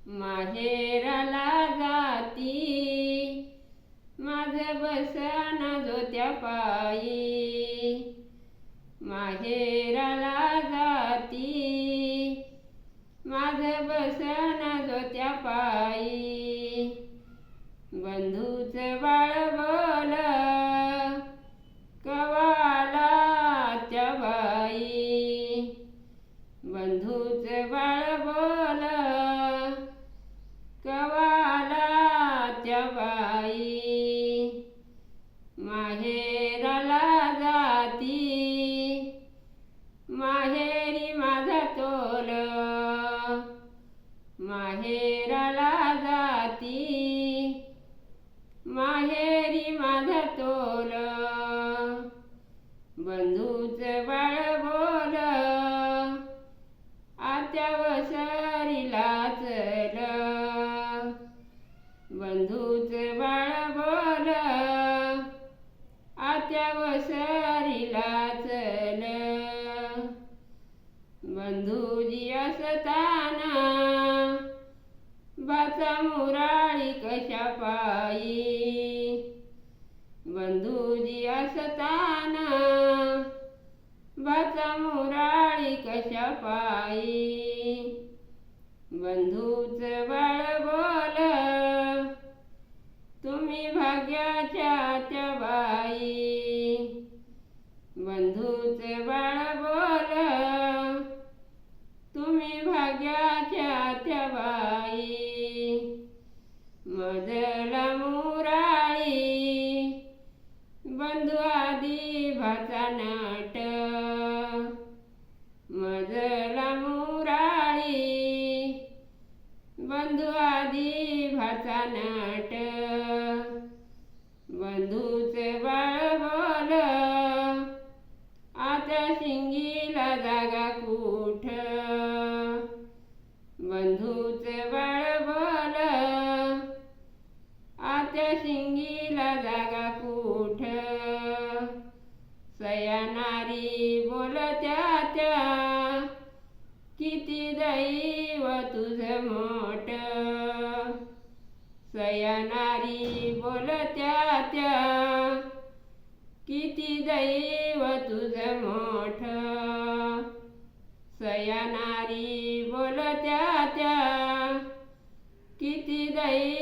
माहेराला जाती माझं बसन जोत्या पायी, माहेराला जाती माझं बसन जोत्या पायी, बंधूच बाळ बोल कवाला त्या बाई, बंधूच बाळ बोल कवाला त्या बाई, माहेराला जाती माहेरी माझा तोल, माहेराला जाती माहेरी माझा तोल, बंधूच बाळ बोल आत्या वसरीला चल, बंधूच बाळ बोल आत्या वसरीला चल, बंधुजी असताना बाचा मुराळी कशा पायी, बंधुजी असताना बाचा मुराळी कशा पायी, बंधूच बाळ बोल तुम्ही भाग्याच्या त्या बाई, बंधूच बाळ बोल तुम्ही भाग्याच्या त्या बाई, मजला मुराळी बंधू आधी भाचा नाट, मजला मुराळी बंधू आधी भाचा नाट, बंधूच बाळ बोल आता शिंगीला जागा कुठ, बंधूच बाळ बोल आता शिंगीला जागा कुठ, सयानारी बोलत्या त्या किती दैव तुझं मोठ, सयानारी बोलत्या त्या किती दैव तुझं मोठ, सयानारी बोलत्या त्या किती दैव